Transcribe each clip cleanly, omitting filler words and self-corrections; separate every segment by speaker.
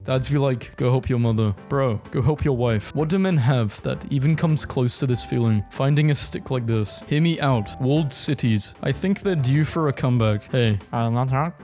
Speaker 1: Dads be like, go help your mother. Bro, go help your wife. What do men have that even comes close to this feeling? Finding a stick like this. Hear me out. Walled cities. I think they're due for a comeback. Hey.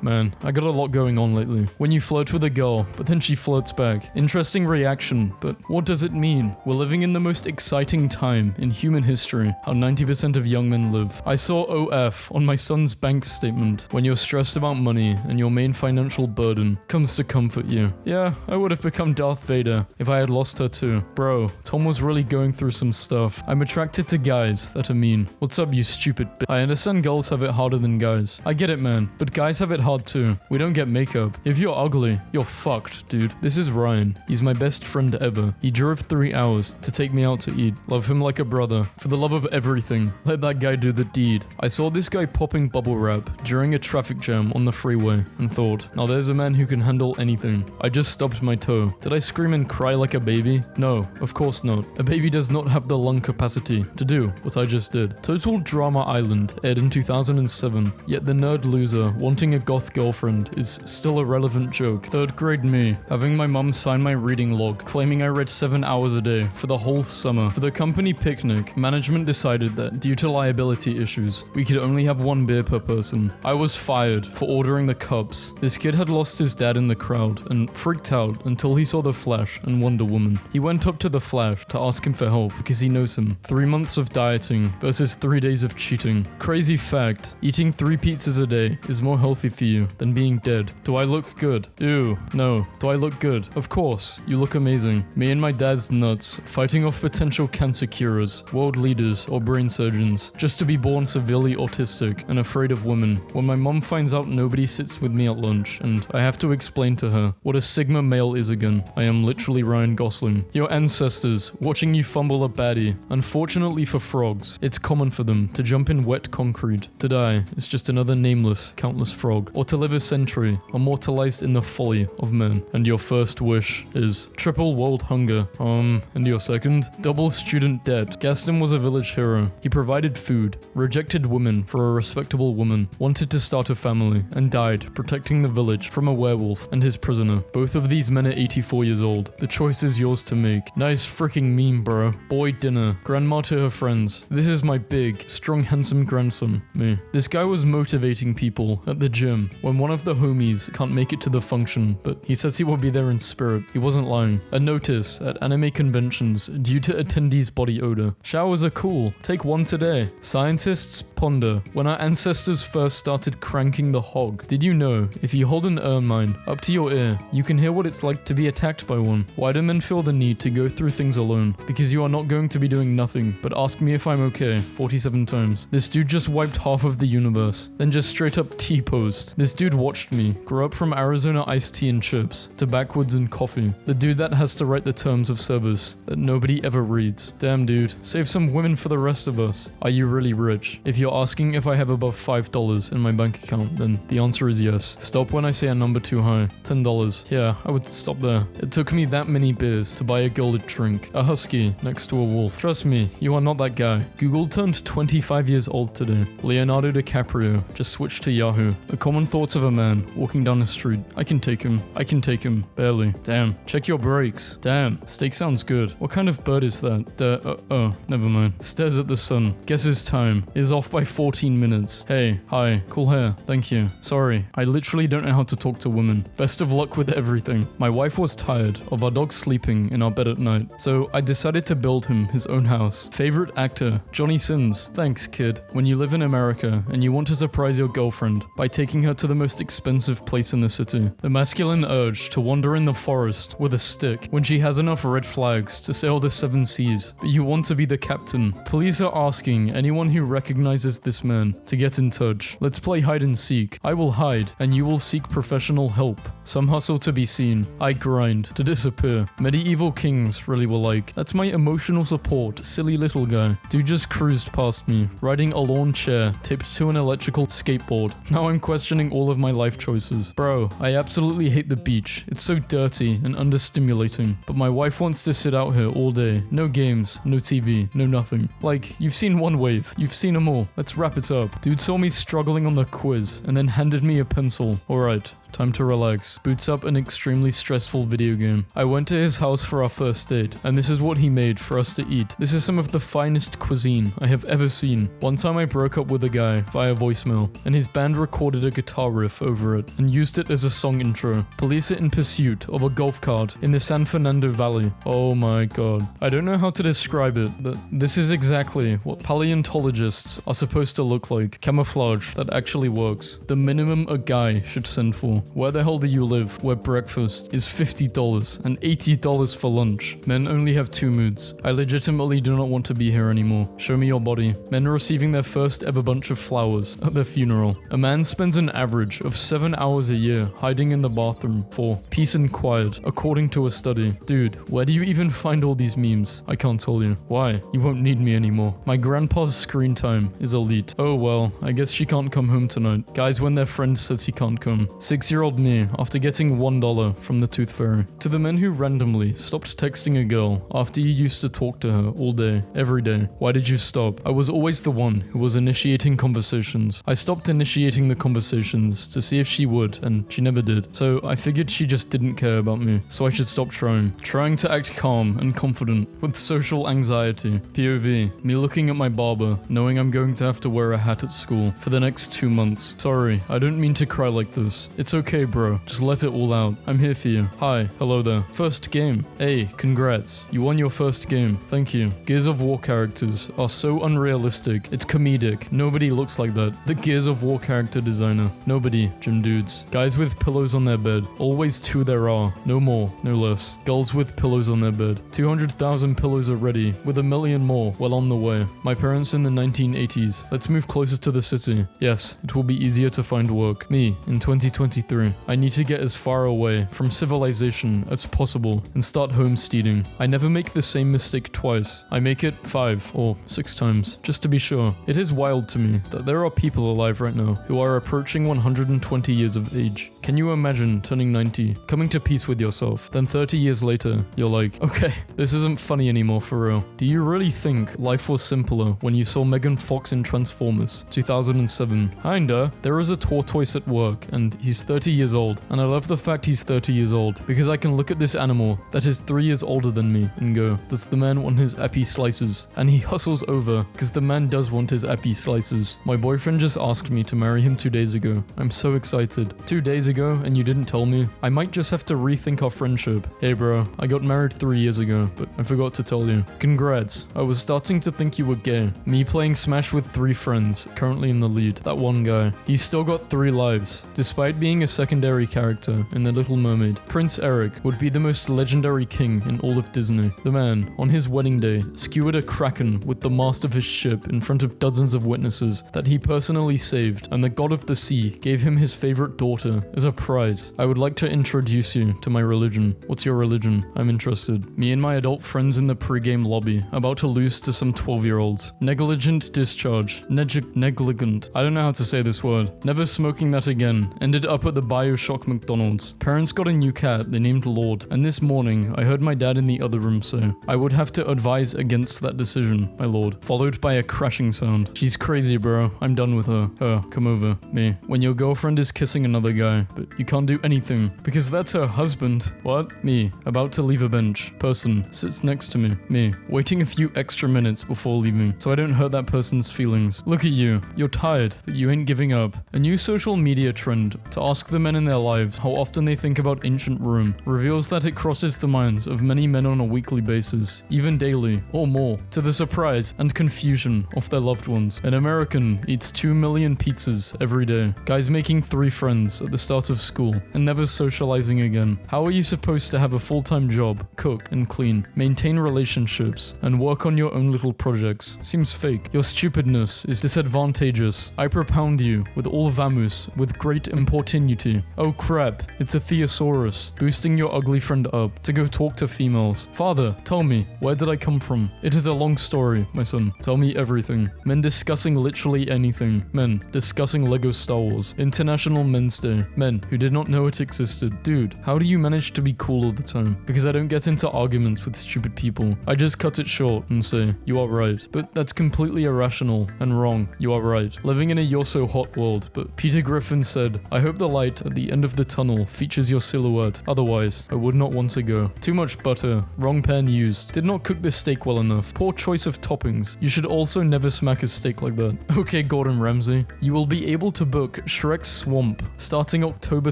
Speaker 1: Man, I got a lot going on lately. When you flirt with a girl, but then she flirts back. Interesting reaction, but what does it mean? We're living in the most exciting time in human history. How 90% of young men live. I saw OF on my son's bank statement. When you're stressed about money and your main financial burden comes to comfort you. Yeah, I would have become Darth Vader if I had lost her too. Bro, Tom was really going through some stuff. I'm attracted to guys that are mean. What's up, you stupid bitch? I understand girls have it harder than guys. I get it, man, but guys have it hard too. We don't get makeup. If you're ugly, you're fucked, dude. This is Ryan. He's my best friend ever. He drove 3 hours to take me out to eat. Love him like a brother. For the love of everything, let that guy do the deed. I saw this guy popping bubble wrap during a traffic jam on the freeway and thought, now there's a man who can handle anything. I just stubbed my toe. Did I scream and cry like a baby? No, of course not. A baby does not have the lung capacity to do what I just did. Total Drama Island aired in 2007, yet the nerd loser wanting a goth girlfriend is still a relevant joke. 3rd grade me, having my mum sign my reading log, claiming I read 7 hours a day for the whole summer. For the company picnic, management decided that due to liability issues, we could only have 1 beer per person. I was fired for ordering the cups. This kid had lost his dad in the crowd and freaked out until he saw the Flash and Wonder Woman. He went up to the Flash to ask him for help because he knows him. 3 months of dieting versus 3 days of cheating. Crazy fact, eating 3 pizzas a day is more healthy for you than being dead. Do I look good? Ew, no. Do I look good? Of course, you look amazing. Me and my dad's nuts, fighting off potential cancer curers, world leaders, or brain surgeons, just to be born severely autistic and afraid of women. When my mom finds out nobody sits with me at lunch, and I have to explain to her what a Sigma male is again, I am literally Ryan Gosling. Your ancestors, watching you fumble a baddie. Unfortunately for frogs, it's common for them to jump in wet concrete. To die is just another nameless, countless frog, or to live a century, immortalized in the folly of men. And your first wish is triple world hunger. And your second? Double student debt. Gaston was a village hero. He provided food, rejected women for a respectable woman, wanted to start a family, and died protecting the village from a werewolf and his prisoner. Both of these men are 84 years old. The choice is yours to make. Nice freaking meme, bro. Boy dinner. Grandma to her friends. This is my big, strong, handsome grandson. Me. This guy was motivating people at the gym when one of the homies can't make it to the function, but he says he will be there in spirit. He wasn't lying. A notice at anime conventions due to attendees' body odor. Showers are cool. Take one today. Scientists ponder when our ancestors first started cranking the hog. Did you know if you hold an ermine up to your ear, you can hear what it's like to be attacked by one? Why do men feel the need to go through things alone? Because you are not going to be doing nothing but ask me if I'm okay 47 times. This dude just wiped half of the universe, then just straight up T-posed. This dude watched me grow up from Arizona iced tea and chips to backwoods and coffee. The dude that has to write the terms of service that nobody ever reads. Damn dude, save some women for the rest of us. Are you really rich? If you're asking if I have above $5 in my bank account, then the answer is yes. Stop when I say a number too high. $10. Yeah, I would stop there. It took me that many beers to buy a girl a drink. A husky next to a wolf. Trust me, you are not that guy. Google turned 25 years old today. Leonardo DiCaprio just switched to Yahoo. The common thoughts of a man walking down the street. I can take him. I can take him. Barely. Damn. Check your brakes. Damn. Steak sounds good. What kind of bird is that? Oh, never mind. Stares at the sun. Guesses time. Is off by 14 minutes. Hey, hi. Cool hair. Thank you. Sorry. I literally don't know how to talk to women. Best of luck with everything. My wife was tired of our dog sleeping in our bed at night, so I decided to build him his own house. Favorite actor? Johnny Sins. Thanks, kid. When you live in America and you want to surprise your girlfriend by taking her to the most expensive place in the city, the masculine urge to wander in the forest with a stick when she has enough red flags to sail the 7 seas, but you want to be the captain. Police are asking anyone who recognizes this man to get in touch. Let's play hide and seek. I will hide and you will seek professional help. Some hustle to be seen. I grind to disappear. Medieval kings really were like, that's my emotional support, silly little guy. Dude just cruised past me, riding a lawn chair taped to an electrical skateboard. Now I'm questioning all of my life choices. Bro, I absolutely hate the beach. It's so dirty and understimulating. But my wife wants to sit out here all day. No games, no TV, no nothing. Like, you've seen one wave. You've seen them all. Let's wrap it up. Dude saw me struggling on the quiz and then handed me a pencil. Alright, time to relax. Boots up an extremely stressful video game. I went to his house for our first date, and this is what he made for us to eat. This is some of the finest cuisine I have ever seen. One time I broke up with a guy via voicemail, and his band recorded a guitar riff over it and used it as a song intro. Police are in pursuit of a golf cart in the San Fernando Valley. Oh my god. I don't know how to describe it, but this is exactly what paleontologists are supposed to look like. Camouflage that actually works. The minimum a guy should send for. Where the hell do you live where breakfast is $50 and $80 for lunch? Men only have two moods. I legitimately do not want to be here anymore. Show me your body. Men receiving their first ever bunch of flowers at their funeral. A man spends an average of 7 hours a year hiding in the bathroom for peace and quiet, according to a study. Dude, where do you even find all these memes? I can't tell you. Why? You won't need me anymore. My grandpa's screen time is elite. Oh well, I guess she can't come home tonight. Guys when their friend says he can't come. 6-year-old me after getting $1 from the tooth fairy. To the men who randomly stopped texting a girl after you used to talk to her all day, every day. Why did you stop? I was always the one who was initiating conversations. I stopped initiating the conversations to see if she would, and she never did. So I figured she just didn't care about me, so I should stop trying. Trying to act calm and confident with social anxiety. POV, me looking at my barber, knowing I'm going to have to wear a hat at school for the next 2 months. Sorry, I don't mean to cry like this. It's okay, bro. Just let it all out. I'm here for you. Hi, hello there. First game. Hey, congrats. You won your first game. Thank you. Gears of War characters are so unrealistic. It's comedic. Nobody looks like that. The Gears of War character designer. Nobody, gym dudes. Guys with pillows on their bed. Always two there are. No more, no less. Girls with pillows on their bed. 200,000 pillows already, with 1 million more well on the way. My parents in the 1980s. Let's move closer to the city. Yes, it will be easier to find work. Me, in 2023. I need to get as far away from civilization as possible and start homesteading. I never make the same mistake twice. I make it 5 or 6 times, just to be sure. It is wild to me that there are people alive right now who are approaching 120 years of age. Can you imagine turning 90, coming to peace with yourself, then 30 years later, you're like, okay, this isn't funny anymore for real. Do you really think life was simpler when you saw Megan Fox in Transformers 2007? Kinda. There is a tortoise at work, and he's 30 years old, and I love the fact he's 30 years old, because I can look at this animal that is 3 years older than me and go, does the man want his epi slices? And he hustles over, because the man does want his epi slices. My boyfriend just asked me to marry him 2 days ago. I'm so excited. 2 days ago, and you didn't tell me? I might just have to rethink our friendship. Hey bro, I got married 3 years ago, but I forgot to tell you. Congrats. I was starting to think you were gay. Me playing Smash with 3 friends, currently in the lead. That one guy. He's still got 3 lives, despite being a secondary character in The Little Mermaid. Prince Eric would be the most legendary king in all of Disney. The man, on his wedding day, skewered a kraken with the mast of his ship in front of dozens of witnesses that he personally saved, and the god of the sea gave him his favorite daughter as a prize. I would like to introduce you to my religion. What's your religion? I'm interested. Me and my adult friends in the pregame lobby, about to lose to some 12-year-olds. Negligent discharge. Negligent. I don't know how to say this word. Never smoking that again. Ended up at the BioShock McDonald's. Parents got a new cat they named Lord, and this morning I heard my dad in the other room say, I would have to advise against that decision, my lord. Followed by a crashing sound. She's crazy, bro. I'm done with her. Her, come over. Me. When your girlfriend is kissing another guy, but you can't do anything because that's her husband. What? Me, about to leave a bench. Person sits next to me. Me, waiting a few extra minutes before leaving so I don't hurt that person's feelings. Look at you. You're tired, but you ain't giving up. A new social media trend to ask the men in their lives how often they think about ancient Rome reveals that it crosses the minds of many men on a weekly basis, even daily or more, to the surprise and confusion of their loved ones. An American eats 2 million pizzas every day. Guys making 3 friends at the start of school and never socializing again. How are you supposed to have a full-time job, cook and clean, maintain relationships, and work on your own little projects? Seems fake. Your stupidness is disadvantageous. I propound you with all vamus with great importunity. Oh crap, it's a thesaurus, boosting your ugly friend up to go talk to females. Father, tell me, where did I come from? It is a long story, my son. Tell me everything. Men discussing literally anything. Men discussing Lego Star Wars. International Men's Day. Men men who did not know it existed. Dude, how do you manage to be cool all the time? Because I don't get into arguments with stupid people. I just cut it short and say, you are right. But that's completely irrational and wrong. You are right. Living in a you're so hot world. But Peter Griffin said, I hope the light at the end of the tunnel features your silhouette. Otherwise, I would not want to go. Too much butter. Wrong pan used. Did not cook this steak well enough. Poor choice of toppings. You should also never smack a steak like that. Okay, Gordon Ramsay. You will be able to book Shrek's Swamp starting October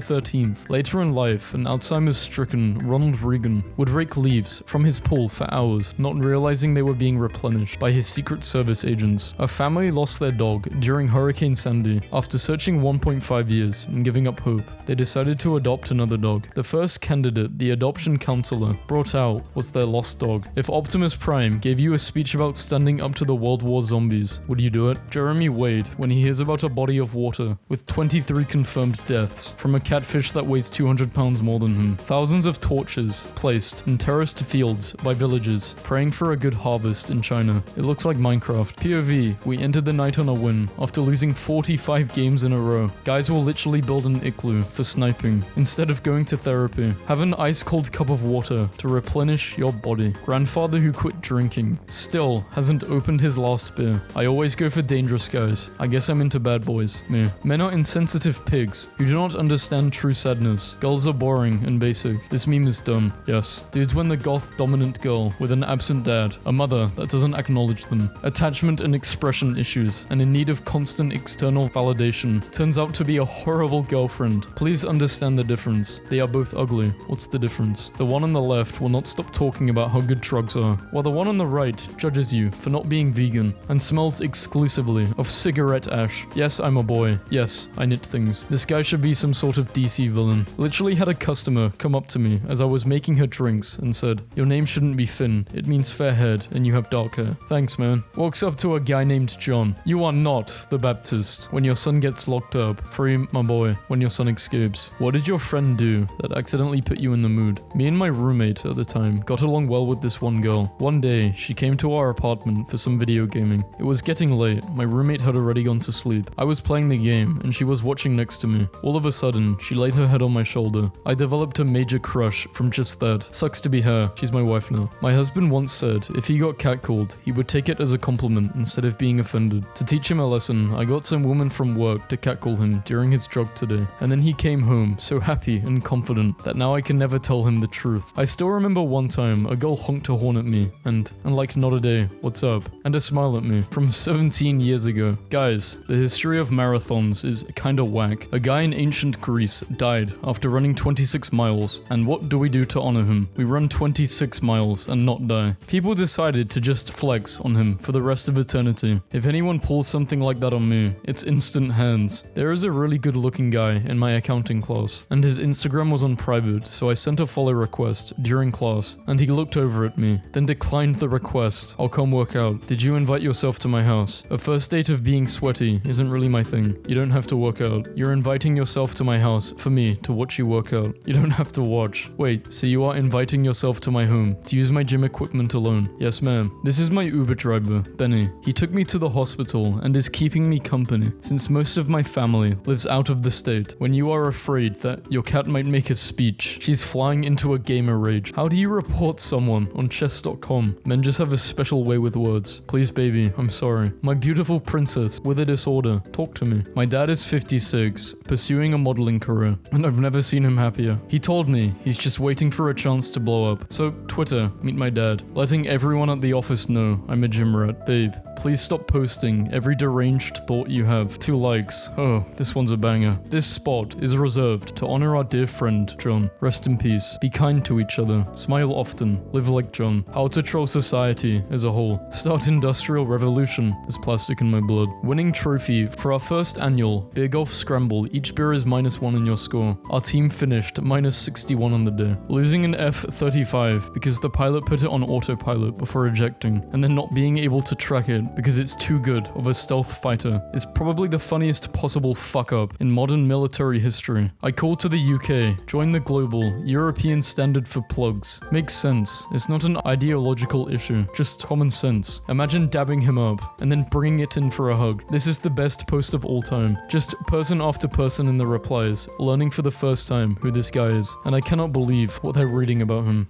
Speaker 1: 13th. Later in life, an Alzheimer's-stricken Ronald Reagan would rake leaves from his pool for hours, not realizing they were being replenished by his Secret Service agents. A family lost their dog during Hurricane Sandy. After searching 1.5 years and giving up hope, they decided to adopt another dog. The first candidate the adoption counselor brought out was their lost dog. If Optimus Prime gave you a speech about standing up to the World War zombies, would you do it? Jeremy Wade, when he hears about a body of water with 23 confirmed deaths from a catfish that weighs 200 pounds more than him. Thousands of torches placed in terraced fields by villagers, praying for a good harvest in China. It looks like Minecraft. POV, we ended the night on a win after losing 45 games in a row. Guys will literally build an igloo for sniping instead of going to therapy. Have an ice cold cup of water to replenish your body. Grandfather who quit drinking still hasn't opened his last beer. I always go for dangerous guys. I guess I'm into bad boys. Me. Men are insensitive pigs who do not understand true sadness. Girls are boring and basic. This meme is dumb. Yes. Dudes when the goth dominant girl with an absent dad, a mother that doesn't acknowledge them, attachment and expression issues, and in need of constant external validation, turns out to be a horrible girlfriend. Please understand the difference. They are both ugly. What's the difference? The one on the left will not stop talking about how good drugs are, while the one on the right judges you for not being vegan and smells exclusively of cigarette ash. Yes, I'm a boy. Yes, I knit things. This guy should be some sort of DC villain. Literally had a customer come up to me as I was making her drinks and said, your name shouldn't be Finn. It means fair-haired and you have dark hair. Thanks, man. Walks up to a guy named John. You are not the Baptist when your son gets locked up. Free my boy when your son escapes. What did your friend do that accidentally put you in the mood? Me and my roommate at the time got along well with this one girl. One day, she came to our apartment for some video gaming. It was getting late. My roommate had already gone to sleep. I was playing the game and she was watching next to me. All of a sudden, she laid her head on my shoulder. I developed a major crush from just that. Sucks to be her. She's my wife now. My husband once said if he got catcalled, he would take it as a compliment instead of being offended. To teach him a lesson, I got some woman from work to catcall him during his jog today. And then he came home so happy and confident that now I can never tell him the truth. I still remember one time a girl honked a horn at me and like not a day, what's up? And a smile at me from 17 years ago. Guys, the history of marathons is kinda whack. A guy in ancient Greece died after running 26 miles, and what do we do to honor him? We run 26 miles and not die. People decided to just flex on him for the rest of eternity. If anyone pulls something like that on me, it's instant hands. There is a really good looking guy in my accounting class, and his Instagram was on private, so I sent a follow request during class, and he looked over at me, then declined the request. I'll come work out. Did you invite yourself to my house? A first date of being sweaty isn't really my thing. You don't have to work out. You're inviting yourself to my house for me to watch you work out. You don't have to watch. Wait, so you are inviting yourself to my home to use my gym equipment alone? Yes, ma'am. This is my Uber driver, Benny. He took me to the hospital and is keeping me company since most of my family lives out of the state. When you are afraid that your cat might make a speech, she's flying into a gamer rage. How do you report someone on chess.com? Men just have a special way with words. Please, baby, I'm sorry. My beautiful princess with a disorder, talk to me. My dad is 56, pursuing a modeling career, and I've never seen him happier. He told me he's just waiting for a chance to blow up. So, Twitter, meet my dad. Letting everyone at the office know I'm a gym rat. Babe, please stop posting every deranged thought you have. 2 likes. Oh, this one's a banger. This spot is reserved to honor our dear friend, John. Rest in peace. Be kind to each other. Smile often. Live like John. How to troll society as a whole. Start industrial revolution. There's plastic in my blood. Winning trophy for our first annual beer golf scramble. Each beer is -1 in your score. Our team finished -61 on the day. Losing an F-35 because the pilot put it on autopilot before ejecting, and then not being able to track it because it's too good of a stealth fighter is probably the funniest possible fuck up in modern military history. I call to the UK, join the global European standard for plugs. Makes sense. It's not an ideological issue, just common sense. Imagine dabbing him up and then bringing it in for a hug. This is the best post of all time. Just person after person in the replies, learning for the first time who this guy is, and I cannot believe what they're reading about him.